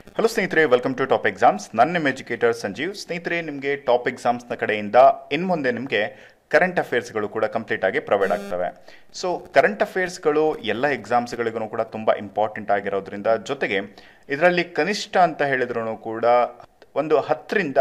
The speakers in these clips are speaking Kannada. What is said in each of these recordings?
ಹಲೋ ಸ್ನೇಹಿತರೆ, ವೆಲ್ಕಮ್ ಟು ಟಾಪ್ ಎಕ್ಸಾಮ್ಸ್. ನನ್ನ ನಿಮ್ಮ ಎಜುಕೇಟರ್ ಸಂಜೀವ್. ಸ್ನೇಹಿತರೆ, ನಿಮಗೆ ಟಾಪ್ ಎಕ್ಸಾಮ್ಸ್ನ ಕಡೆಯಿಂದ ಇನ್ನು ಮುಂದೆ ನಿಮಗೆ ಕರೆಂಟ್ ಅಫೇರ್ಸ್ಗಳು ಕೂಡ ಕಂಪ್ಲೀಟ್ ಆಗಿ ಪ್ರೊವೈಡ್ ಆಗ್ತವೆ. ಸೊ ಕರೆಂಟ್ ಅಫೇರ್ಸ್ಗಳು ಎಲ್ಲ ಎಕ್ಸಾಮ್ಸ್ಗಳಿಗೂ ಕೂಡ ತುಂಬ ಇಂಪಾರ್ಟೆಂಟ್ ಆಗಿರೋದ್ರಿಂದ, ಜೊತೆಗೆ ಇದರಲ್ಲಿ ಕನಿಷ್ಠ ಅಂತ ಹೇಳಿದ್ರು ಕೂಡ ಒಂದು 10ರಿಂದ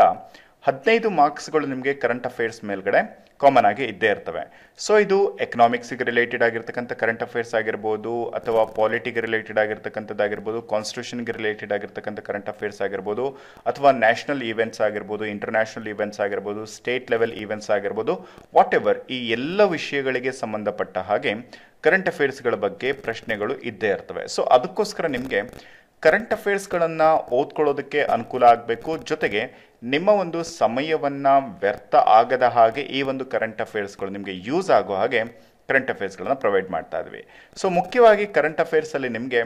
15 ಮಾರ್ಕ್ಸ್ಗಳು ನಿಮಗೆ ಕರೆಂಟ್ ಅಫೇರ್ಸ್ ಮೇಲ್ಗಡೆ ಕಾಮನ್ ಆಗಿ ಇದ್ದೇ ಇರ್ತವೆ. ಸೊ ಇದು ಎಕನಾಮಿಕ್ಸ್ಗೆ ರಿಲೇಟೆಡ್ ಆಗಿರ್ತಕ್ಕಂಥ ಕರೆಂಟ್ ಅಫೇರ್ಸ್ ಆಗಿರ್ಬೋದು, ಅಥವಾ ಪಾಲಿಟಿಗೆ ರಿಲೇಟೆಡ್ ಆಗಿರ್ತಕ್ಕಂಥದ್ದಾಗಿರ್ಬೋದು, ಕಾನ್ಸ್ಟಿಟ್ಯೂಷನ್ಗೆ ರಿಲೇಟೆಡ್ ಆಗಿರ್ತಕ್ಕಂಥ ಕರೆಂಟ್ ಅಫೇರ್ಸ್ ಆಗಿರ್ಬೋದು, ಅಥವಾ ನ್ಯಾಷನಲ್ ಈವೆಂಟ್ಸ್ ಆಗಿರ್ಬೋದು, ಇಂಟರ್ನ್ಯಾಷನಲ್ ಈವೆಂಟ್ಸ್ ಆಗಿರ್ಬೋದು, ಸ್ಟೇಟ್ ಲೆವೆಲ್ ಈವೆಂಟ್ಸ್ ಆಗಿರ್ಬೋದು, ವಾಟ್ ಎವರ್ ಈ ಎಲ್ಲ ವಿಷಯಗಳಿಗೆ ಸಂಬಂಧಪಟ್ಟ ಹಾಗೆ ಕರೆಂಟ್ ಅಫೇರ್ಸ್ಗಳ ಬಗ್ಗೆ ಪ್ರಶ್ನೆಗಳು ಇದ್ದೇ ಇರ್ತವೆ. ಸೊ ಅದಕ್ಕೋಸ್ಕರ ನಿಮಗೆ ಕರೆಂಟ್ ಅಫೇರ್ಸ್ಗಳನ್ನು ಓದ್ಕೊಳ್ಳೋದಕ್ಕೆ ಅನುಕೂಲ ಆಗಬೇಕು, ಜೊತೆಗೆ ನಿಮ್ಮ ಒಂದು ಸಮಯವನ್ನು ವ್ಯರ್ಥ ಆಗದ ಹಾಗೆ ಈ ಒಂದು ಕರೆಂಟ್ ಅಫೇರ್ಸ್ಗಳು ನಿಮಗೆ ಯೂಸ್ ಆಗೋ ಹಾಗೆ ಕರೆಂಟ್ ಅಫೇರ್ಸ್ಗಳನ್ನು ಪ್ರೊವೈಡ್ ಮಾಡ್ತಾ ಇದ್ವಿ. ಸೊ ಮುಖ್ಯವಾಗಿ ಕರೆಂಟ್ ಅಫೇರ್ಸಲ್ಲಿ ನಿಮಗೆ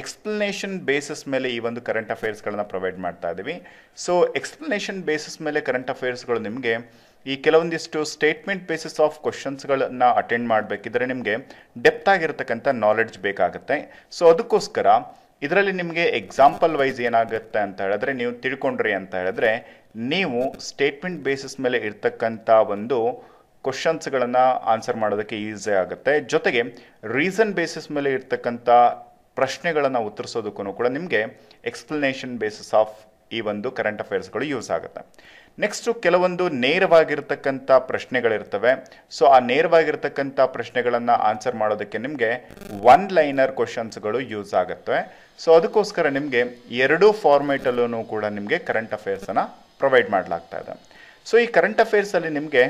ಎಕ್ಸ್ಪ್ಲನೇಷನ್ ಬೇಸಿಸ್ ಮೇಲೆ ಈ ಒಂದು ಕರೆಂಟ್ ಅಫೇರ್ಸ್ಗಳನ್ನು ಪ್ರೊವೈಡ್ ಮಾಡ್ತಾ ಇದ್ದೀವಿ. ಸೊ ಎಕ್ಸ್ಪ್ಲನೇಷನ್ ಬೇಸಿಸ್ ಮೇಲೆ ಕರೆಂಟ್ ಅಫೇರ್ಸ್ಗಳು ನಿಮಗೆ ಈ ಕೆಲವೊಂದಿಷ್ಟು ಸ್ಟೇಟ್ಮೆಂಟ್ ಬೇಸಿಸ್ ಆಫ್ ಕ್ವಶನ್ಸ್ಗಳನ್ನ ಅಟೆಂಡ್ ಮಾಡಬೇಕಿದ್ರೆ ನಿಮಗೆ ಡೆಪ್ತ್ ಆಗಿರತಕ್ಕಂಥ ನಾಲೆಡ್ಜ್ ಬೇಕಾಗುತ್ತೆ. ಸೊ ಅದಕ್ಕೋಸ್ಕರ ಇದರಲ್ಲಿ ನಿಮಗೆ ಎಕ್ಸಾಂಪಲ್ ವೈಸ್ ಏನಾಗುತ್ತೆ ಅಂತ ಹೇಳಿದ್ರೆ, ನೀವು ತಿಳ್ಕೊಂಡ್ರಿ ಅಂತ ಹೇಳಿದ್ರೆ ನೀವು ಸ್ಟೇಟ್ಮೆಂಟ್ ಬೇಸಿಸ್ ಮೇಲೆ ಇರ್ತಕ್ಕಂಥ ಒಂದು ಕ್ವಶನ್ಸ್ಗಳನ್ನು ಆನ್ಸರ್ ಮಾಡೋದಕ್ಕೆ ಈಸಿ ಆಗುತ್ತೆ. ಜೊತೆಗೆ ರೀಸನ್ ಬೇಸಿಸ್ ಮೇಲೆ ಇರ್ತಕ್ಕಂಥ ಪ್ರಶ್ನೆಗಳನ್ನು ಉತ್ತರಿಸೋದಕ್ಕೂ ಕೂಡ ನಿಮಗೆ ಎಕ್ಸ್ಪ್ಲನೇಷನ್ ಬೇಸಿಸ್ ಆಫ್ ಈ ಒಂದು ಕರೆಂಟ್ ಅಫೇರ್ಸ್ಗಳು ಯೂಸ್ ಆಗುತ್ತೆ. ನೆಕ್ಸ್ಟು ಕೆಲವೊಂದು ನೇರವಾಗಿರ್ತಕ್ಕಂಥ ಪ್ರಶ್ನೆಗಳಿರ್ತವೆ. ಸೊ ಆ ನೇರವಾಗಿರ್ತಕ್ಕಂಥ ಪ್ರಶ್ನೆಗಳನ್ನು ಆನ್ಸರ್ ಮಾಡೋದಕ್ಕೆ ನಿಮಗೆ ಒನ್ ಲೈನರ್ ಕ್ವಶನ್ಸ್ಗಳು ಯೂಸ್ ಆಗುತ್ತೆ. ಸೊ ಅದಕ್ಕೋಸ್ಕರ ನಿಮಗೆ ಎರಡೂ ಫಾರ್ಮೇಟಲ್ಲೂ ಕೂಡ ನಿಮಗೆ ಕರೆಂಟ್ ಅಫೇರ್ಸನ್ನು ಪ್ರೊವೈಡ್ ಮಾಡಲಾಗ್ತಾ ಇದೆ. ಸೊ ಈ ಕರೆಂಟ್ ಅಫೇರ್ಸಲ್ಲಿ ನಿಮಗೆ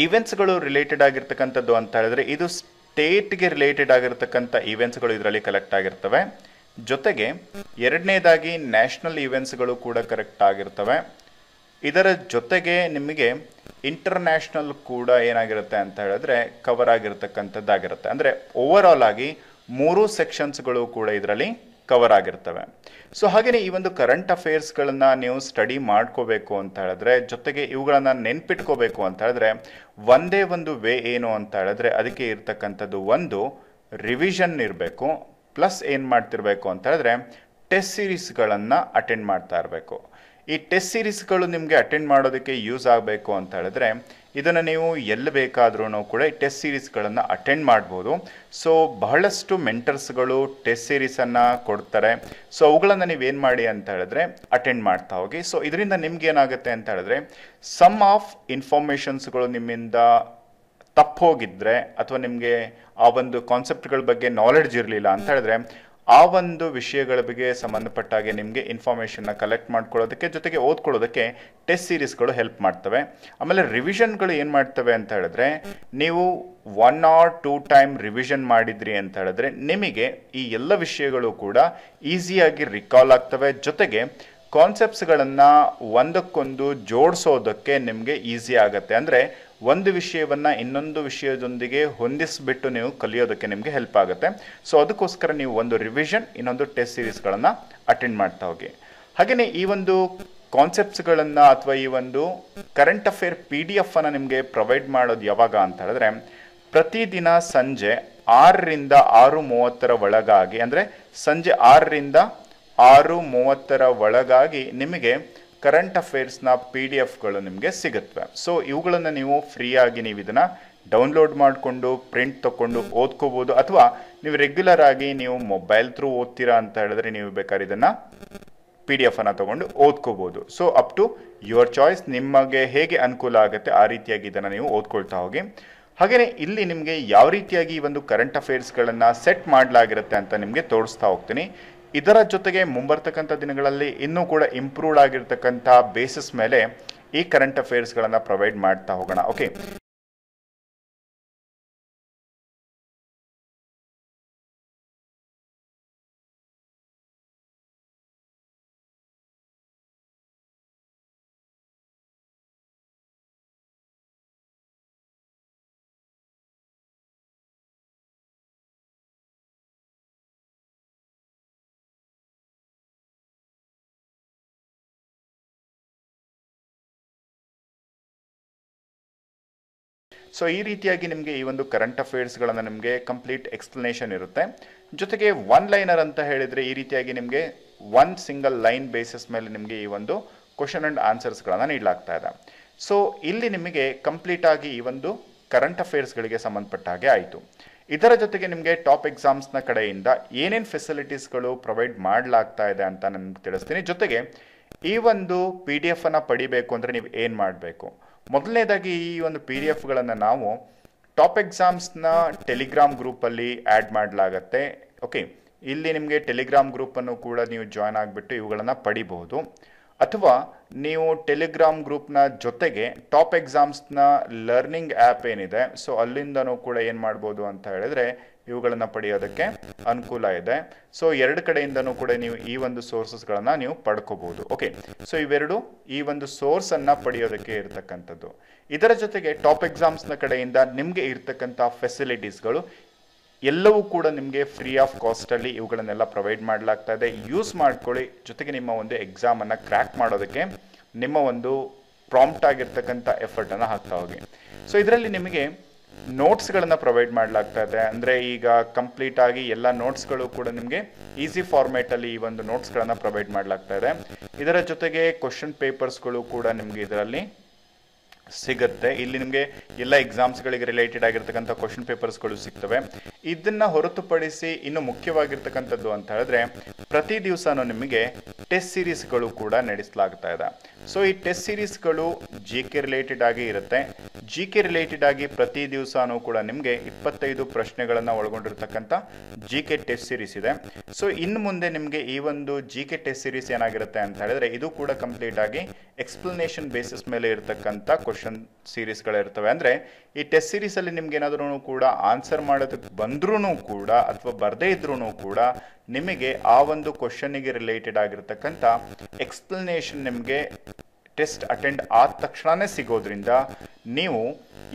ಈವೆಂಟ್ಸ್ಗಳು ರಿಲೇಟೆಡ್ ಆಗಿರ್ತಕ್ಕಂಥದ್ದು ಅಂತ ಹೇಳಿದ್ರೆ, ಇದು ಸ್ಟೇಟ್ಗೆ ರಿಲೇಟೆಡ್ ಆಗಿರ್ತಕ್ಕಂಥ ಈವೆಂಟ್ಸ್ಗಳು ಇದರಲ್ಲಿ ಕಲೆಕ್ಟ್ ಆಗಿರ್ತವೆ. ಜೊತೆಗೆ ಎರಡನೇದಾಗಿ ನ್ಯಾಷನಲ್ ಈವೆಂಟ್ಸ್ಗಳು ಕೂಡ ಕರೆಕ್ಟ್ ಆಗಿರ್ತವೆ. ಇದರ ಜೊತೆಗೆ ನಿಮಗೆ ಇಂಟರ್ನ್ಯಾಷನಲ್ ಕೂಡ ಏನಾಗಿರುತ್ತೆ ಅಂತ ಹೇಳಿದ್ರೆ ಕವರ್ ಆಗಿರ್ತಕ್ಕಂಥದ್ದಾಗಿರುತ್ತೆ. ಅಂದರೆ ಓವರ್ ಆಲ್ ಆಗಿ 3 ಸೆಕ್ಷನ್ಸ್ಗಳು ಕೂಡ ಇದರಲ್ಲಿ ಕವರ್ ಆಗಿರ್ತವೆ. ಸೊ ಹಾಗೆಯೇ ಈ ಒಂದು ಕರೆಂಟ್ ಅಫೇರ್ಸ್ಗಳನ್ನ ನೀವು ಸ್ಟಡಿ ಮಾಡ್ಕೋಬೇಕು ಅಂತ ಹೇಳಿದ್ರೆ, ಜೊತೆಗೆ ಇವುಗಳನ್ನು ನೆನ್ಪಿಟ್ಕೋಬೇಕು ಅಂತ ಹೇಳಿದ್ರೆ, ಒಂದೇ ಒಂದು ವೇ ಏನು ಅಂತ ಹೇಳಿದ್ರೆ ಅದಕ್ಕೆ ಇರ್ತಕ್ಕಂಥದ್ದು ಒಂದು ರಿವಿಷನ್ ಇರಬೇಕು, ಪ್ಲಸ್ ಏನು ಮಾಡ್ತಿರ್ಬೇಕು ಅಂತ ಹೇಳಿದ್ರೆ ಟೆಸ್ಟ್ ಸೀರೀಸ್ಗಳನ್ನು ಅಟೆಂಡ್ ಮಾಡ್ತಾ ಇರಬೇಕು. ಈ ಟೆಸ್ಟ್ ಸೀರೀಸ್ಗಳು ನಿಮಗೆ ಅಟೆಂಡ್ ಮಾಡೋದಕ್ಕೆ ಯೂಸ್ ಆಗಬೇಕು ಅಂತ ಹೇಳಿದ್ರೆ ಇದನ್ನು ನೀವು ಎಲ್ಲಿ ಬೇಕಾದ್ರೂ ಕೂಡ ಈ ಟೆಸ್ಟ್ ಸೀರೀಸ್ಗಳನ್ನು ಅಟೆಂಡ್ ಮಾಡ್ಬೋದು. ಸೊ ಬಹಳಷ್ಟು ಮೆಂಟರ್ಸ್ಗಳು ಟೆಸ್ಟ್ ಸೀರೀಸನ್ನು ಕೊಡ್ತಾರೆ. ಸೊ ಅವುಗಳನ್ನು ನೀವೇನು ಮಾಡಿ ಅಂತ ಹೇಳಿದ್ರೆ ಅಟೆಂಡ್ ಮಾಡ್ತಾ ಹೋಗಿ. ಸೊ ಇದರಿಂದ ನಿಮ್ಗೆ ಏನಾಗುತ್ತೆ ಅಂತ ಹೇಳಿದ್ರೆ ಸಮ್ ಆಫ್ ಇನ್ಫಾರ್ಮೇಷನ್ಸ್ಗಳು ನಿಮ್ಮಿಂದ ತಪ್ಪು ಹೋಗಿದ್ರೆ, ಅಥವಾ ನಿಮಗೆ ಆ ಒಂದು ಕಾನ್ಸೆಪ್ಟ್ಗಳ ಬಗ್ಗೆ ನಾಲೆಡ್ಜ್ ಇರಲಿಲ್ಲ ಅಂತ ಹೇಳಿದ್ರೆ, ಆ ಒಂದು ವಿಷಯಗಳ ಬಗ್ಗೆ ಸಂಬಂಧಪಟ್ಟಾಗೆ ನಿಮಗೆ ಇನ್ಫಾರ್ಮೇಷನ್ನ ಕಲೆಕ್ಟ್ ಮಾಡ್ಕೊಳ್ಳೋದಕ್ಕೆ, ಜೊತೆಗೆ ಓದ್ಕೊಳ್ಳೋದಕ್ಕೆ ಟೆಸ್ಟ್ ಸೀರೀಸ್ಗಳು ಹೆಲ್ಪ್ ಮಾಡ್ತವೆ. ಆಮೇಲೆ ರಿವಿಷನ್ಗಳು ಏನು ಮಾಡ್ತವೆ ಅಂತ ಹೇಳಿದ್ರೆ, ನೀವು 1 or 2 ಟೈಮ್ ರಿವಿಷನ್ ಮಾಡಿದ್ರಿ ಅಂತ ಹೇಳಿದ್ರೆ ನಿಮಗೆ ಈ ಎಲ್ಲ ವಿಷಯಗಳು ಕೂಡ ಈಸಿಯಾಗಿ ರಿಕಾಲ್ ಆಗ್ತವೆ. ಜೊತೆಗೆ ಕಾನ್ಸೆಪ್ಟ್ಸ್ಗಳನ್ನು ಒಂದಕ್ಕೊಂದು ಜೋಡಿಸೋದಕ್ಕೆ ನಿಮಗೆ ಈಸಿ ಆಗುತ್ತೆ. ಅಂದರೆ ಒಂದು ವಿಷಯವನ್ನು ಇನ್ನೊಂದು ವಿಷಯದೊಂದಿಗೆ ಹೊಂದಿಸ್ಬಿಟ್ಟು ನೀವು ಕಲಿಯೋದಕ್ಕೆ ನಿಮಗೆ ಹೆಲ್ಪ್ ಆಗುತ್ತೆ. ಸೊ ಅದಕ್ಕೋಸ್ಕರ ನೀವು ಒಂದು ರಿವಿಷನ್, ಇನ್ನೊಂದು ಟೆಸ್ಟ್ ಸೀರೀಸ್ಗಳನ್ನು ಅಟೆಂಡ್ ಮಾಡ್ತಾ ಹೋಗಿ. ಹಾಗೆಯೇ ಈ ಒಂದು ಕಾನ್ಸೆಪ್ಟ್ಸ್ಗಳನ್ನು ಅಥವಾ ಈ ಒಂದು ಕರೆಂಟ್ ಅಫೇರ್ PDF ಅನ್ನು ನಿಮಗೆ ಪ್ರೊವೈಡ್ ಮಾಡೋದು ಯಾವಾಗ ಅಂತ ಹೇಳಿದ್ರೆ, ಪ್ರತಿದಿನ ಸಂಜೆ 6ರಿಂದ 6:30 ಒಳಗಾಗಿ, ಅಂದರೆ ಸಂಜೆ 6ರಿಂದ 6:30 ಒಳಗಾಗಿ ನಿಮಗೆ ಕರೆಂಟ್ ಅಫೇರ್ಸ್ನ PDF ನಿಮಗೆ ಸಿಗುತ್ತವೆ. ಸೊ ಇವುಗಳನ್ನು ನೀವು ಫ್ರೀಯಾಗಿ ನೀವು ಇದನ್ನು ಡೌನ್ಲೋಡ್ ಮಾಡಿಕೊಂಡು ಪ್ರಿಂಟ್ ತೊಗೊಂಡು ಓದ್ಕೋಬೋದು, ಅಥವಾ ನೀವು ರೆಗ್ಯುಲರ್ ಆಗಿ ನೀವು ಮೊಬೈಲ್ ಥ್ರೂ ಓದ್ತೀರಾ ಅಂತ ಹೇಳಿದ್ರೆ ನೀವು ಬೇಕಾದ್ರೆ ಇದನ್ನು PDF ಅನ್ನು ತೊಗೊಂಡು ಓದ್ಕೋಬೋದು. So up to your choice, ನಿಮಗೆ ಹೇಗೆ ಅನುಕೂಲ ಆಗುತ್ತೆ ಆ ರೀತಿಯಾಗಿ ಇದನ್ನು ನೀವು ಓದ್ಕೊಳ್ತಾ ಹೋಗಿ. ಹಾಗೆಯೇ ಇಲ್ಲಿ ನಿಮಗೆ ಯಾವ ರೀತಿಯಾಗಿ ಈ ಒಂದು ಕರೆಂಟ್ ಅಫೇರ್ಸ್ಗಳನ್ನು ಸೆಟ್ ಮಾಡಲಾಗಿರುತ್ತೆ ಅಂತ ನಿಮಗೆ ತೋರಿಸ್ತಾ ಹೋಗ್ತೀನಿ. ಇದರ ಜೊತೆಗೆ ಮುಂಬರ್ತಕ್ಕಂಥ ದಿನಗಳಲ್ಲಿ ಇನ್ನೂ ಕೂಡ ಇಂಪ್ರೂವ್ಡ್ ಆಗಿರ್ತಕ್ಕಂಥ ಬೇಸಿಸ್ ಮೇಲೆ ಈ ಕರೆಂಟ್ ಅಫೇರ್ಸ್ಗಳನ್ನು ಪ್ರೊವೈಡ್ ಮಾಡ್ತಾ ಹೋಗೋಣ. ಓಕೆ, ಸೊ ಈ ರೀತಿಯಾಗಿ ನಿಮಗೆ ಈ ಒಂದು ಕರೆಂಟ್ ಅಫೇರ್ಸ್ಗಳನ್ನು ನಿಮಗೆ ಕಂಪ್ಲೀಟ್ ಎಕ್ಸ್ಪ್ಲನೇಷನ್ ಇರುತ್ತೆ. ಜೊತೆಗೆ ಒನ್ ಲೈನರ್ ಅಂತ ಹೇಳಿದರೆ ಈ ರೀತಿಯಾಗಿ ನಿಮಗೆ ಒನ್ ಸಿಂಗಲ್ ಲೈನ್ ಬೇಸಿಸ್ ಮೇಲೆ ನಿಮಗೆ ಈ ಒಂದು ಕ್ವಶನ್ ಅಂಡ್ ಆನ್ಸರ್ಸ್ಗಳನ್ನು ನೀಡಲಾಗ್ತಾ ಇದೆ. ಸೊ ಇಲ್ಲಿ ನಿಮಗೆ ಕಂಪ್ಲೀಟ್ ಆಗಿ ಈ ಒಂದು ಕರೆಂಟ್ ಅಫೇರ್ಸ್ಗಳಿಗೆ ಸಂಬಂಧಪಟ್ಟ ಹಾಗೆ ಆಯಿತು. ಇದರ ಜೊತೆಗೆ ನಿಮಗೆ ಟಾಪ್ ಎಕ್ಸಾಮ್ಸ್ನ ಕಡೆಯಿಂದ ಏನೇನು ಫೆಸಿಲಿಟೀಸ್ಗಳು ಪ್ರೊವೈಡ್ ಮಾಡಲಾಗ್ತಾ ಇದೆ ಅಂತ ನನಗೆ ತಿಳಿಸ್ತೀನಿ. ಜೊತೆಗೆ ಈ ಒಂದು PDF ಅನ್ನು ಪಡಿಬೇಕು ಅಂದರೆ ನೀವು ಏನು ಮಾಡಬೇಕು? ಮೊದಲನೇದಾಗಿ ಈ ಒಂದು PDF ನಾವು ಟಾಪ್ ಎಕ್ಸಾಮ್ಸ್ನ ಟೆಲಿಗ್ರಾಮ್ ಗ್ರೂಪಲ್ಲಿ ಆ್ಯಡ್ ಮಾಡಲಾಗತ್ತೆ. ಓಕೆ, ಇಲ್ಲಿ ನಿಮಗೆ ಟೆಲಿಗ್ರಾಮ್ ಗ್ರೂಪನ್ನು ಕೂಡ ನೀವು ಜಾಯ್ನ್ ಆಗಿಬಿಟ್ಟು ಇವುಗಳನ್ನು ಪಡಿಬಹುದು. ಅಥವಾ ನೀವು ಟೆಲಿಗ್ರಾಮ್ ಗ್ರೂಪ್ನ ಜೊತೆಗೆ ಟಾಪ್ ಎಕ್ಸಾಮ್ಸ್ನ ಲರ್ನಿಂಗ್ ಆ್ಯಪ್ ಏನಿದೆ, ಸೊ ಅಲ್ಲಿಂದನೂ ಕೂಡ ಏನು ಮಾಡ್ಬೋದು ಅಂತ ಹೇಳಿದ್ರೆ ಇವುಗಳನ್ನು ಪಡೆಯೋದಕ್ಕೆ ಅನುಕೂಲ ಇದೆ. ಸೊ ಎರಡು ಕಡೆಯಿಂದನೂ ಕೂಡ ನೀವು ಈ ಒಂದು ಸೋರ್ಸಸ್ಗಳನ್ನು ನೀವು ಪಡ್ಕೋಬಹುದು. ಓಕೆ, ಸೊ ಇವೆರಡು ಈ ಒಂದು ಸೋರ್ಸನ್ನು ಪಡೆಯೋದಕ್ಕೆ ಇರತಕ್ಕಂಥದ್ದು. ಇದರ ಜೊತೆಗೆ ಟಾಪ್ ಎಕ್ಸಾಮ್ಸ್ನ ಕಡೆಯಿಂದ ನಿಮಗೆ ಇರ್ತಕ್ಕಂಥ ಫೆಸಿಲಿಟೀಸ್ಗಳು ಎಲ್ಲವೂ ಕೂಡ ನಿಮಗೆ ಫ್ರೀ ಆಫ್ ಕಾಸ್ಟಲ್ಲಿ ಇವುಗಳನ್ನೆಲ್ಲ ಪ್ರೊವೈಡ್ ಮಾಡಲಾಗ್ತಾ ಇದೆ. ಯೂಸ್ ಮಾಡ್ಕೊಳ್ಳಿ. ಜೊತೆಗೆ ನಿಮ್ಮ ಒಂದು ಎಕ್ಸಾಮನ್ನು ಕ್ರ್ಯಾಕ್ ಮಾಡೋದಕ್ಕೆ ನಿಮ್ಮ ಒಂದು ಪ್ರಾಂಪ್ಟ್ ಆಗಿರ್ತಕ್ಕಂಥ ಎಫರ್ಟನ್ನು ಹಾಕ್ತಾ ಹೋಗಿ. ಸೊ ಇದರಲ್ಲಿ ನಿಮಗೆ ನೋಟ್ಸ್ಗಳನ್ನು ಪ್ರೊವೈಡ್ ಮಾಡಲಾಗ್ತಾ ಇದೆ. ಅಂದರೆ ಈಗ ಕಂಪ್ಲೀಟ್ ಆಗಿ ಎಲ್ಲ ನೋಟ್ಸ್ಗಳು ಕೂಡ ನಿಮಗೆ ಈಸಿ ಫಾರ್ಮೇಟಲ್ಲಿ ಈ ಒಂದು ನೋಟ್ಸ್ಗಳನ್ನು ಪ್ರೊವೈಡ್ ಮಾಡಲಾಗ್ತಾ ಇದೆ. ಇದರ ಜೊತೆಗೆ ಕ್ವಶನ್ ಪೇಪರ್ಸ್ಗಳು ಕೂಡ ನಿಮಗೆ ಇದರಲ್ಲಿ ಸಿಗುತ್ತೆ. ಇಲ್ಲಿ ನಿಮಗೆ ಎಲ್ಲ ಎಕ್ಸಾಮ್ಸ್ಗಳಿಗೆ ರಿಲೇಟೆಡ್ ಆಗಿರ್ತಕ್ಕಂಥ ಕ್ವಶನ್ ಪೇಪರ್ಸ್ಗಳು ಸಿಗ್ತವೆ. ಇದನ್ನ ಹೊರತುಪಡಿಸಿ ಇನ್ನು ಮುಖ್ಯವಾಗಿರ್ತಕ್ಕಂಥದ್ದು ಅಂತ ಹೇಳಿದ್ರೆ ಪ್ರತಿ ದಿವಸನೂ ನಿಮಗೆ ಟೆಸ್ಟ್ ಸೀರೀಸ್ಗಳು ಕೂಡ ನಡೆಸಲಾಗ್ತಾ ಇದೆ. ಸೊ ಈ ಟೆಸ್ಟ್ ಸೀರೀಸ್ಗಳು GK ರಿಲೇಟೆಡ್ ಆಗಿ ಇರುತ್ತೆ. GK ರಿಲೇಟೆಡ್ ಆಗಿ ಪ್ರತಿ ದಿವಸನೂ ಕೂಡ ನಿಮಗೆ 25 ಪ್ರಶ್ನೆಗಳನ್ನು ಒಳಗೊಂಡಿರ್ತಕ್ಕಂಥ GK ಟೆಸ್ಟ್ ಸೀರೀಸ್ ಇದೆ. ಸೊ ಇನ್ನು ಮುಂದೆ ನಿಮಗೆ ಈ ಒಂದು GK ಟೆಸ್ಟ್ ಸೀರೀಸ್ ಏನಾಗಿರುತ್ತೆ ಅಂತ ಹೇಳಿದ್ರೆ ಇದು ಕೂಡ ಕಂಪ್ಲೀಟ್ ಆಗಿ ಎಕ್ಸ್ಪ್ಲನೇಷನ್ ಬೇಸಿಸ್ ಮೇಲೆ ಇರತಕ್ಕಂಥ ಕ್ವಶನ್ ಸೀರೀಸ್ಗಳಿರ್ತವೆ. ಅಂದರೆ ಈ ಟೆಸ್ಟ್ ಸೀರೀಸ್ ಅಲ್ಲಿ ನಿಮ್ಗೆ ಏನಾದ್ರೂ ಕೂಡ ಆನ್ಸರ್ ಮಾಡೋದಕ್ಕೆ ಬಂದ್ರೂ ಕೂಡ ಅಥವಾ ಬರದೇ ಇದ್ರೂ ಕೂಡ ನಿಮಗೆ ಆ ಒಂದು ಕ್ವಶನ್ಗೆ ರಿಲೇಟೆಡ್ ಆಗಿರ್ತಕ್ಕಂಥ ಎಕ್ಸ್ಪ್ಲನೇಷನ್ ನಿಮಗೆ ಟೆಸ್ಟ್ ಅಟೆಂಡ್ ಆದ ತಕ್ಷಣನೇ ಸಿಗೋದ್ರಿಂದ ನೀವು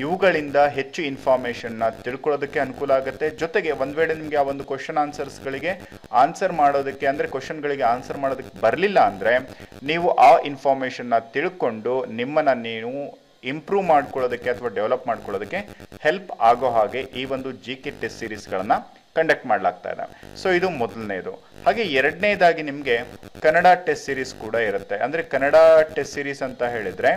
ಇವುಗಳಿಂದ ಹೆಚ್ಚು ಇನ್ಫಾರ್ಮೇಷನ್ನ ತಿಳ್ಕೊಳ್ಳೋದಕ್ಕೆ ಅನುಕೂಲ ಆಗುತ್ತೆ. ಜೊತೆಗೆ ಒಂದು ವೇಳೆ ನಿಮಗೆ ಆ ಒಂದು ಕ್ವಶನ್ ಆನ್ಸರ್ಸ್ಗಳಿಗೆ ಆನ್ಸರ್ ಮಾಡೋದಕ್ಕೆ ಅಂದರೆ ಕ್ವಶನ್ಗಳಿಗೆ ಆನ್ಸರ್ ಮಾಡೋದಕ್ಕೆ ಬರಲಿಲ್ಲ ಅಂದರೆ ನೀವು ಆ ಇನ್ಫಾರ್ಮೇಷನ್ನ ತಿಳ್ಕೊಂಡು ನಿಮ್ಮನ್ನು ನೀವು ಇಂಪ್ರೂವ್ ಮಾಡ್ಕೊಳ್ಳೋದಕ್ಕೆ ಅಥವಾ ಡೆವಲಪ್ ಮಾಡ್ಕೊಳ್ಳೋದಕ್ಕೆ ಹೆಲ್ಪ್ ಆಗೋ ಹಾಗೆ ಈ ಒಂದು GK ಟೆಸ್ಟ್ ಸೀರೀಸ್ಗಳನ್ನು ಕಂಡಕ್ಟ್ ಮಾಡಲಾಗ್ತಾ ಇದೆ. ಸೊ ಇದು ಮೊದಲನೇದು. ಹಾಗೆ ಎರಡನೇದಾಗಿ ನಿಮಗೆ ಕನ್ನಡ ಟೆಸ್ಟ್ ಸೀರೀಸ್ ಕೂಡ ಇರುತ್ತೆ. ಅಂದರೆ ಕನ್ನಡ ಟೆಸ್ಟ್ ಸೀರೀಸ್ ಅಂತ ಹೇಳಿದ್ರೆ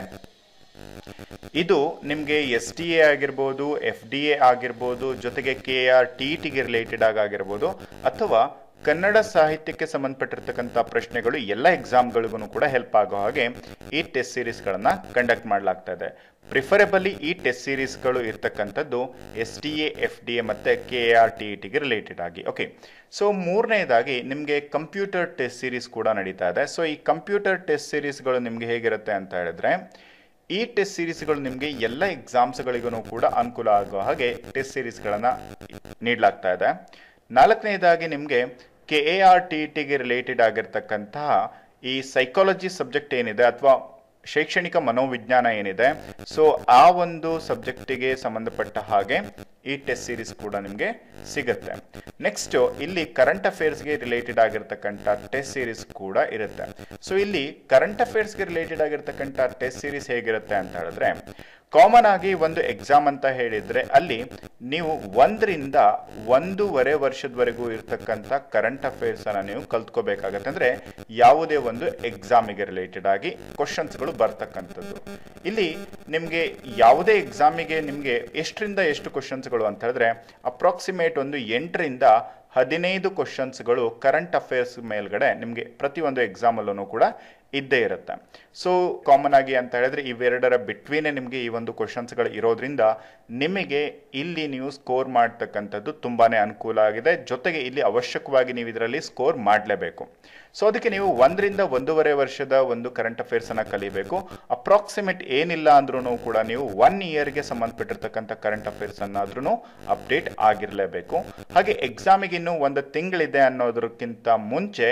ಇದು ನಿಮಗೆ SDA ಆಗಿರ್ಬೋದು, FDA ಆಗಿರ್ಬೋದು, ಜೊತೆಗೆ KRTTಗೆ ರಿಲೇಟೆಡ್ ಆಗಿರ್ಬೋದು ಅಥವಾ ಕನ್ನಡ ಸಾಹಿತ್ಯಕ್ಕೆ ಸಂಬಂಧಪಟ್ಟಿರ್ತಕ್ಕಂಥ ಪ್ರಶ್ನೆಗಳು ಎಲ್ಲ ಎಕ್ಸಾಮ್ಗಳಿಗೂ ಕೂಡ ಹೆಲ್ಪ್ ಆಗೋ ಹಾಗೆ ಈ ಟೆಸ್ಟ್ ಸೀರೀಸ್ಗಳನ್ನು ಕಂಡಕ್ಟ್ ಮಾಡಲಾಗ್ತಾ ಇದೆ. ಪ್ರಿಫರೇಬಲಿ ಈ ಟೆಸ್ಟ್ ಸೀರೀಸ್ಗಳು ಇರ್ತಕ್ಕಂಥದ್ದು SDA, FDA ಮತ್ತು KRTTಗೆ ರಿಲೇಟೆಡ್ ಆಗಿ. ಓಕೆ, ಸೊ ಮೂರನೇದಾಗಿ ನಿಮಗೆ ಕಂಪ್ಯೂಟರ್ ಟೆಸ್ಟ್ ಸೀರೀಸ್ ಕೂಡ ನಡೀತಾ ಇದೆ. ಸೊ ಈ ಕಂಪ್ಯೂಟರ್ ಟೆಸ್ಟ್ ಸೀರೀಸ್ಗಳು ನಿಮಗೆ ಹೇಗಿರುತ್ತೆ ಅಂತ ಹೇಳಿದ್ರೆ ಈ ಟೆಸ್ಟ್ ಸೀರೀಸ್ಗಳು ನಿಮಗೆ ಎಲ್ಲ ಎಕ್ಸಾಮ್ಸ್ಗಳಿಗೂ ಕೂಡ ಅನುಕೂಲ ಆಗೋ ಹಾಗೆ ಟೆಸ್ಟ್ ಸೀರೀಸ್ಗಳನ್ನು ನೀಡಲಾಗ್ತಾ ಇದೆ. ನಾಲ್ಕನೇದಾಗಿ ನಿಮಗೆ KRTTಗೆ ರಿಲೇಟೆಡ್ ಆಗಿರ್ತಕ್ಕಂತಹ ಈ ಸೈಕಾಲಜಿ ಸಬ್ಜೆಕ್ಟ್ ಏನಿದೆ ಅಥವಾ ಶೈಕ್ಷಣಿಕ ಮನೋವಿಜ್ಞಾನ ಏನಿದೆ, ಸೊ ಆ ಒಂದು ಸಬ್ಜೆಕ್ಟಿಗೆ ಸಂಬಂಧಪಟ್ಟ ಹಾಗೆ ಈ ಟೆಸ್ಟ್ ಸೀರೀಸ್ ಕೂಡ ನಿಮಗೆ ಸಿಗುತ್ತೆ. ನೆಕ್ಸ್ಟ್ ಇಲ್ಲಿ ಕರೆಂಟ್ ಅಫೇರ್ಸ್ಗೆ ರಿಲೇಟೆಡ್ ಆಗಿರ್ತಕ್ಕಂಥ ಟೆಸ್ಟ್ ಸೀರೀಸ್ ಕೂಡ ಇರುತ್ತೆ. ಸೊ ಇಲ್ಲಿ ಕರೆಂಟ್ ಅಫೇರ್ಸ್ಗೆ ರಿಲೇಟೆಡ್ ಆಗಿರ್ತಕ್ಕಂಥ ಟೆಸ್ಟ್ ಸೀರೀಸ್ ಹೇಗಿರುತ್ತೆ ಅಂತ ಹೇಳಿದ್ರೆ ಕಾಮನ್ ಆಗಿ ಒಂದು ಎಕ್ಸಾಮ್ ಅಂತ ಹೇಳಿದ್ರೆ ಅಲ್ಲಿ ನೀವು 1 ರಿಂದ 1.5 ವರ್ಷದವರೆಗೂ ಇರ್ತಕ್ಕಂಥ ಕರೆಂಟ್ ಅಫೇರ್ಸ್ ಅನ್ನ ನೀವು ಕಲ್ತ್ಕೋಬೇಕಾಗತ್ತೆ. ಅಂದ್ರೆ ಯಾವುದೇ ಒಂದು ಎಕ್ಸಾಮಿಗೆ ರಿಲೇಟೆಡ್ ಆಗಿ ಕ್ವಶನ್ಸ್ಗಳು ಬರ್ತಕ್ಕಂಥದ್ದು. ಇಲ್ಲಿ ನಿಮಗೆ ಯಾವುದೇ ಎಕ್ಸಾಮಿಗೆ ನಿಮಗೆ ಎಷ್ಟರಿಂದ ಎಷ್ಟು ಕ್ವಶನ್ಸ್ಗಳು ಅಂತ ಹೇಳಿದ್ರೆ ಅಪ್ರಾಕ್ಸಿಮೇಟ್ ಒಂದು 8 ರಿಂದ 15 ಕ್ವಶನ್ಸ್ಗಳು ಕರೆಂಟ್ ಅಫೇರ್ಸ್ ಮೇಲ್ಗಡೆ ನಿಮಗೆ ಪ್ರತಿಯೊಂದು ಎಕ್ಸಾಮಲ್ಲೂ ಕೂಡ ಇದ್ದೇ ಇರುತ್ತೆ. ಸೊ ಕಾಮನ್ ಆಗಿ ಅಂತ ಹೇಳಿದ್ರೆ ಇವೆರಡರ ಬಿಟ್ವೀನೇ ನಿಮಗೆ ಈ ಒಂದು ಕ್ವಶನ್ಸ್ಗಳು ಇರೋದ್ರಿಂದ ನಿಮಗೆ ಇಲ್ಲಿ ನೀವು ಸ್ಕೋರ್ ಮಾಡ್ತಕ್ಕಂಥದ್ದು ತುಂಬಾನೇ ಅನುಕೂಲ ಆಗಿದೆ. ಜೊತೆಗೆ ಇಲ್ಲಿ ಅವಶ್ಯಕವಾಗಿ ನೀವು ಇದರಲ್ಲಿ ಸ್ಕೋರ್ ಮಾಡಲೇಬೇಕು. ಸೊ ಅದಕ್ಕೆ ನೀವು 1 ರಿಂದ 1.5 ವರ್ಷದ ಒಂದು ಕರೆಂಟ್ ಅಫೇರ್ಸ್ ಅನ್ನ ಕಲಿಬೇಕು. ಅಪ್ರಾಕ್ಸಿಮೇಟ್ ಏನಿಲ್ಲ ಅಂದ್ರೂ ಕೂಡ ನೀವು 1 ಇಯರ್ಗೆ ಸಂಬಂಧಪಟ್ಟಿರ್ತಕ್ಕಂಥ ಕರೆಂಟ್ ಅಫೇರ್ಸ್ ಅನ್ನಾದ್ರೂ ಅಪ್ಡೇಟ್ ಆಗಿರಲೇಬೇಕು. ಹಾಗೆ ಎಕ್ಸಾಮಿಗೆ ಇನ್ನು 1 ತಿಂಗಳಿದೆ ಅನ್ನೋದಕ್ಕಿಂತ ಮುಂಚೆ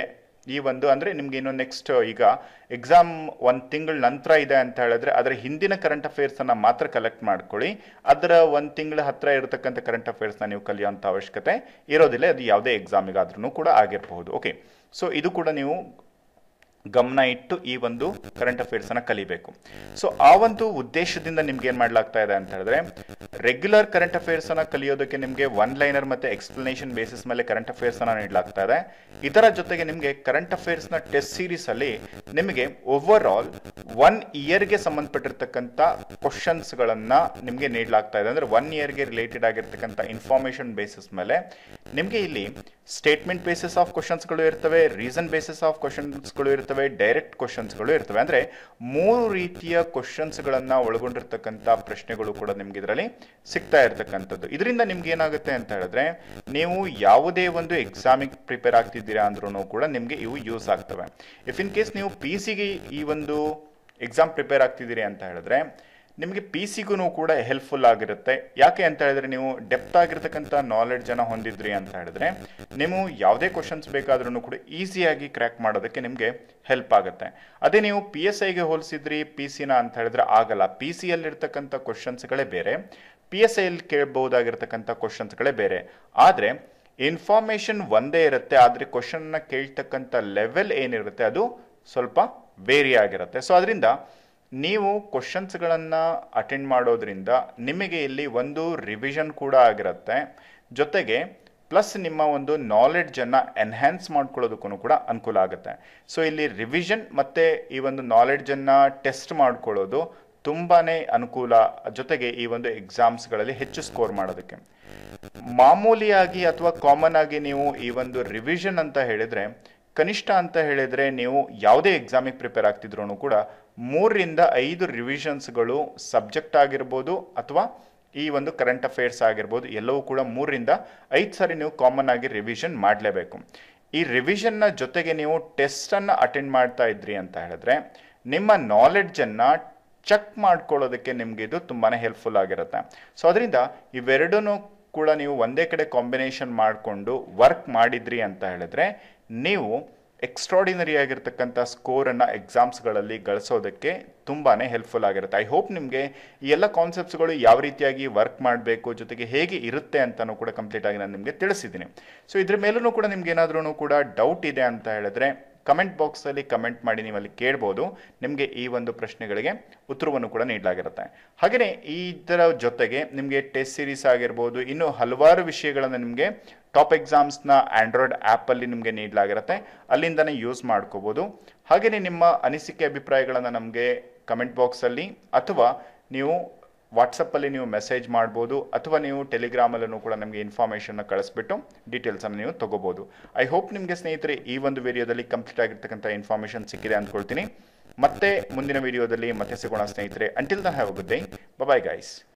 ಈ ಒಂದು ಅಂದರೆ ನಿಮ್ಗೆ ಇನ್ನು ನೆಕ್ಸ್ಟ್ ಈಗ ಎಕ್ಸಾಮ್ 1 ತಿಂಗಳ ನಂತರ ಇದೆ ಅಂತ ಹೇಳಿದ್ರೆ ಅದರ ಹಿಂದಿನ ಕರೆಂಟ್ ಅಫೇರ್ಸನ್ನು ಮಾತ್ರ ಕಲೆಕ್ಟ್ ಮಾಡ್ಕೊಳ್ಳಿ. ಅದರ 1 ತಿಂಗಳ ಹತ್ರ ಇರತಕ್ಕಂಥ ಕರೆಂಟ್ ಅಫೇರ್ಸ್ನ ನೀವು ಕಲಿಯುವಂಥ ಅವಶ್ಯಕತೆ ಇರೋದಿಲ್ಲ. ಅದು ಯಾವುದೇ ಎಕ್ಸಾಮಿಗಾದ್ರೂ ಕೂಡ ಆಗಿರಬಹುದು. ಓಕೆ, ಸೊ ಇದು ಕೂಡ ನೀವು ಗಮನ ಇಟ್ಟು ಈ ಒಂದು ಕರೆಂಟ್ ಅಫೇರ್ಸ್ ಅನ್ನ ಕಲಿಬೇಕು. ಸೊ ಆ ಒಂದು ಉದ್ದೇಶದಿಂದ ನಿಮ್ಗೆ ಏನ್ ಮಾಡ್ಲಾಗ್ತಾ ಇದೆ ಅಂತ ಹೇಳಿದ್ರೆ, ರೆಗ್ಯುಲರ್ ಕರೆಂಟ್ ಅಫೇರ್ಸ್ ಅನ್ನ ಕಲಿಯೋದಕ್ಕೆ ನಿಮ್ಗೆ ಒನ್ ಲೈನರ್ ಮತ್ತೆ ಎಕ್ಸ್ಪ್ಲನೇಷನ್ ಬೇಸಿಸ್ ಮೇಲೆ ಕರೆಂಟ್ ಅಫೇರ್ಸ್ ಅನ್ನ ನೀಡಲಾಗ್ತಾ ಇದೆ. ಇದರ ಜೊತೆಗೆ ನಿಮ್ಗೆ ಕರೆಂಟ್ ಅಫೇರ್ಸ್ ನ ಟೆಸ್ಟ್ ಸೀರೀಸ್ ಅಲ್ಲಿ ನಿಮಗೆ ಓವರ್ ಆಲ್ 1 ಇಯರ್ಗೆ ಸಂಬಂಧಪಟ್ಟಿರ್ತಕ್ಕಂಥ ಕ್ವಶನ್ಸ್ ಗಳನ್ನ ನಿಮ್ಗೆ ನೀಡಲಾಗ್ತಾ ಇದೆ. ಅಂದ್ರೆ 1 ಇಯರ್ಗೆ ರಿಲೇಟೆಡ್ ಆಗಿರ್ತಕ್ಕಂಥ ಇನ್ಫಾರ್ಮೇಶನ್ ಬೇಸಿಸ್ ಮೇಲೆ ನಿಮ್ಗೆ ಇಲ್ಲಿ ಸ್ಟೇಟ್ಮೆಂಟ್ ಬೇಸಿಸ್ ಆಫ್ ಕ್ವಶನ್ಸ್ ಗಳು ಇರ್ತವೆ, ರೀಸನ್ ಬೇಸಿಸ್ ಆಫ್ ಕ್ವಶನ್ಸ್ ಗಳು ಇರ್ತವೆ, ಡೈರೆಕ್ಟ್ ಕ್ವಶನ್ಸ್ ಗಳು ಇರ್ತವೆ. ಅಂದ್ರೆ 3 ರೀತಿಯ ಕ್ವಶನ್ಸ್ ಗಳನ್ನ ಒಳಗೊಂಡಿರ್ತಕ್ಕಂಥ ಪ್ರಶ್ನೆಗಳು ಕೂಡ ನಿಮ್ಗೆ ಇದರಲ್ಲಿ ಸಿಗ್ತಾ ಇರ್ತಕ್ಕಂಥದ್ದು. ಇದರಿಂದ ನಿಮ್ಗೆ ಏನಾಗುತ್ತೆ ಅಂತ ಹೇಳಿದ್ರೆ, ನೀವು ಯಾವುದೇ ಒಂದು ಎಕ್ಸಾಮಿಗೆ ಪ್ರಿಪೇರ್ ಆಗ್ತಿದ್ದೀರಾ ಅಂದ್ರೂ ಕೂಡ ನಿಮ್ಗೆ ಇವು ಯೂಸ್ ಆಗ್ತವೆ. ಇಫ್ ಇನ್ ಕೇಸ್ ನೀವು PC ಗೆ ಈ ಒಂದು ಎಕ್ಸಾಮ್ ಪ್ರಿಪೇರ್ ಆಗ್ತಿದ್ದೀರಿ ಅಂತ ಹೇಳಿದ್ರೆ, ನಿಮಗೆ PC-ಗೂ ಕೂಡ ಹೆಲ್ಪ್ಫುಲ್ ಆಗಿರುತ್ತೆ. ಯಾಕೆ ಅಂತ ಹೇಳಿದ್ರೆ, ನೀವು ಡೆಪ್ತ್ ಆಗಿರ್ತಕ್ಕಂಥ ನಾಲೆಡ್ಜ್ ಅನ್ನ ಹೊಂದಿದ್ರಿ ಅಂತ ಹೇಳಿದ್ರೆ, ನೀವು ಯಾವುದೇ ಕ್ವಶನ್ಸ್ ಬೇಕಾದ್ರೂ ಕೂಡ ಈಸಿಯಾಗಿ ಕ್ರ್ಯಾಕ್ ಮಾಡೋದಕ್ಕೆ ನಿಮಗೆ ಹೆಲ್ಪ್ ಆಗುತ್ತೆ. ಅದೇ ನೀವು PSIಗೆ ಹೋಲಿಸಿದ್ರಿ PC-ನ ಅಂತ ಹೇಳಿದ್ರೆ ಆಗಲ್ಲ. PC-ಯಲ್ಲಿರ್ತಕ್ಕಂಥ ಕ್ವಶನ್ಸ್ಗಳೇ ಬೇರೆ, PSI-ಯಲ್ಲಿ ಕೇಳಬಹುದಾಗಿರ್ತಕ್ಕಂಥ ಕ್ವಶನ್ಸ್ಗಳೇ ಬೇರೆ. ಆದರೆ ಇನ್ಫಾರ್ಮೇಶನ್ ಒಂದೇ ಇರುತ್ತೆ, ಆದರೆ ಕ್ವಶನ್ನ ಕೇಳ್ತಕ್ಕಂಥ ಲೆವೆಲ್ ಏನಿರುತ್ತೆ ಅದು ಸ್ವಲ್ಪ ವೇರಿ ಆಗಿರುತ್ತೆ. ಸೊ ಅದರಿಂದ ನೀವು ಕ್ವಶನ್ಸ್ಗಳನ್ನು ಅಟೆಂಡ್ ಮಾಡೋದ್ರಿಂದ ನಿಮಗೆ ಇಲ್ಲಿ ಒಂದು ರಿವಿಷನ್ ಕೂಡ ಆಗಿರುತ್ತೆ, ಜೊತೆಗೆ ಪ್ಲಸ್ ನಿಮ್ಮ ಒಂದು ನಾಲೆಡ್ಜನ್ನು ಎನ್ಹ್ಯಾನ್ಸ್ ಮಾಡ್ಕೊಳ್ಳೋದಕ್ಕೂ ಕೂಡ ಅನುಕೂಲ ಆಗುತ್ತೆ. ಸೊ ಇಲ್ಲಿ ರಿವಿಷನ್ ಮತ್ತು ಈ ಒಂದು ನಾಲೆಡ್ಜನ್ನು ಟೆಸ್ಟ್ ಮಾಡ್ಕೊಳ್ಳೋದು ತುಂಬಾ ಅನುಕೂಲ, ಜೊತೆಗೆ ಈ ಒಂದು ಎಕ್ಸಾಮ್ಸ್ಗಳಲ್ಲಿ ಹೆಚ್ಚು ಸ್ಕೋರ್ ಮಾಡೋದಕ್ಕೆ. ಮಾಮೂಲಿಯಾಗಿ ಅಥವಾ ಕಾಮನ್ ಆಗಿ ನೀವು ಈ ಒಂದು ರಿವಿಷನ್ ಅಂತ ಹೇಳಿದರೆ, ಕನಿಷ್ಠ ಅಂತ ಹೇಳಿದರೆ ನೀವು ಯಾವುದೇ ಎಕ್ಸಾಮಿಗೆ ಪ್ರಿಪೇರ್ ಆಗ್ತಿದ್ರು ಕೂಡ 3 ರಿಂದ 5 ರಿವಿಷನ್ಸ್ಗಳು ಸಬ್ಜೆಕ್ಟ್ ಆಗಿರ್ಬೋದು ಅಥವಾ ಈ ಒಂದು ಕರೆಂಟ್ ಅಫೇರ್ಸ್ ಆಗಿರ್ಬೋದು, ಎಲ್ಲವೂ ಕೂಡ 3 ರಿಂದ 5 ಸಾರಿ ನೀವು ಕಾಮನ್ ಆಗಿ ರಿವಿಷನ್ ಮಾಡಲೇಬೇಕು. ಈ ರಿವಿಷನ್ನ ಜೊತೆಗೆ ನೀವು ಟೆಸ್ಟನ್ನು ಅಟೆಂಡ್ ಮಾಡ್ತಾ ಇದ್ರಿ ಅಂತ ಹೇಳಿದ್ರೆ, ನಿಮ್ಮ ನಾಲೆಡ್ಜನ್ನು ಚೆಕ್ ಮಾಡ್ಕೊಳ್ಳೋದಕ್ಕೆ ನಿಮ್ಗೆ ಇದು ತುಂಬಾ ಹೆಲ್ಪ್ಫುಲ್ ಆಗಿರುತ್ತೆ. ಸೊ ಅದರಿಂದ ಇವೆರಡೂ ಕೂಡ ನೀವು ಒಂದೇ ಕಡೆ ಕಾಂಬಿನೇಷನ್ ಮಾಡಿಕೊಂಡು ವರ್ಕ್ ಮಾಡಿದ್ರಿ ಅಂತ ಹೇಳಿದ್ರೆ, ನೀವು ಎಕ್ಸ್ಟ್ರಾಡಿನರಿ ಆಗಿರ್ತಕ್ಕಂಥ ಸ್ಕೋರನ್ನು ಎಕ್ಸಾಮ್ಸ್ಗಳಲ್ಲಿ ಗಳಿಸೋದಕ್ಕೆ ತುಂಬಾ ಹೆಲ್ಪ್ಫುಲ್ ಆಗಿರುತ್ತೆ. ಐ ಹೋಪ್ ನಿಮಗೆ ಈ ಎಲ್ಲ ಕಾನ್ಸೆಪ್ಟ್ಸ್ಗಳು ಯಾವ ರೀತಿಯಾಗಿ ವರ್ಕ್ ಮಾಡಬೇಕು, ಜೊತೆಗೆ ಹೇಗೆ ಇರುತ್ತೆ ಅಂತಲೂ ಕೂಡ ಕಂಪ್ಲೀಟ್ ಆಗಿ ನಾನು ನಿಮಗೆ ತಿಳಿಸಿದ್ದೀನಿ. ಸೊ ಇದ್ರ ಮೇಲೂ ಕೂಡ ನಿಮ್ಗೆ ಏನಾದ್ರೂ ಕೂಡ ಡೌಟ್ ಇದೆ ಅಂತ ಹೇಳಿದ್ರೆ ಕಮೆಂಟ್ ಬಾಕ್ಸಲ್ಲಿ ಕಮೆಂಟ್ ಮಾಡಿ ನೀವು ಅಲ್ಲಿ ಕೇಳ್ಬೋದು. ನಿಮಗೆ ಈ ಒಂದು ಪ್ರಶ್ನೆಗಳಿಗೆ ಉತ್ತರವನ್ನು ಕೂಡ ನೀಡಲಾಗಿರುತ್ತೆ. ಹಾಗೆಯೇ ಇದರ ಜೊತೆಗೆ ನಿಮಗೆ ಟೆಸ್ಟ್ ಸೀರೀಸ್ ಆಗಿರ್ಬೋದು, ಇನ್ನು ಹಲವಾರು ವಿಷಯಗಳನ್ನು ನಿಮಗೆ ಟಾಪ್ ಎಕ್ಸಾಮ್ಸ್ನ ಆಂಡ್ರಾಯ್ಡ್ ಆ್ಯಪಲ್ಲಿ ನಿಮಗೆ ನೀಡಲಾಗಿರುತ್ತೆ, ಅಲ್ಲಿಂದನೇ ಯೂಸ್ ಮಾಡ್ಕೋಬೋದು. ಹಾಗೆಯೇ ನಿಮ್ಮ ಅನಿಸಿಕೆ ಅಭಿಪ್ರಾಯಗಳನ್ನು ನಮಗೆ ಕಮೆಂಟ್ ಬಾಕ್ಸಲ್ಲಿ ಅಥವಾ ನೀವು ವಾಟ್ಸಪ್ಪಲ್ಲಿ ನೀವು ಮೆಸೇಜ್ ಮಾಡ್ಬೋದು, ಅಥವಾ ನೀವು ಟೆಲಿಗ್ರಾಮಲ್ಲೂ ಕೂಡ ನಮಗೆ ಇನ್ಫಾರ್ಮೇಷನ್ನ ಕಳಿಸ್ಬಿಟ್ಟು ಡೀಟೇಲ್ಸನ್ನು ನೀವು ತೊಗೋಬೋದು. ಐ ಹೋಪ್ ನಿಮಗೆ ಸ್ನೇಹಿತರೆ ಈ ಒಂದು ವಿಡಿಯೋದಲ್ಲಿ ಕಂಪ್ಲೀಟ್ ಆಗಿರ್ತಕ್ಕಂಥ ಇನ್ಫಾರ್ಮೇಷನ್ ಸಿಕ್ಕಿದೆ ಅಂದ್ಕೊಳ್ತೀನಿ. ಮತ್ತೆ ಮುಂದಿನ ವಿಡಿಯೋದಲ್ಲಿ ಮತ್ತೆ ಸಿಗೋಣ ಸ್ನೇಹಿತರೆ. Until then have a good day. Bye guys.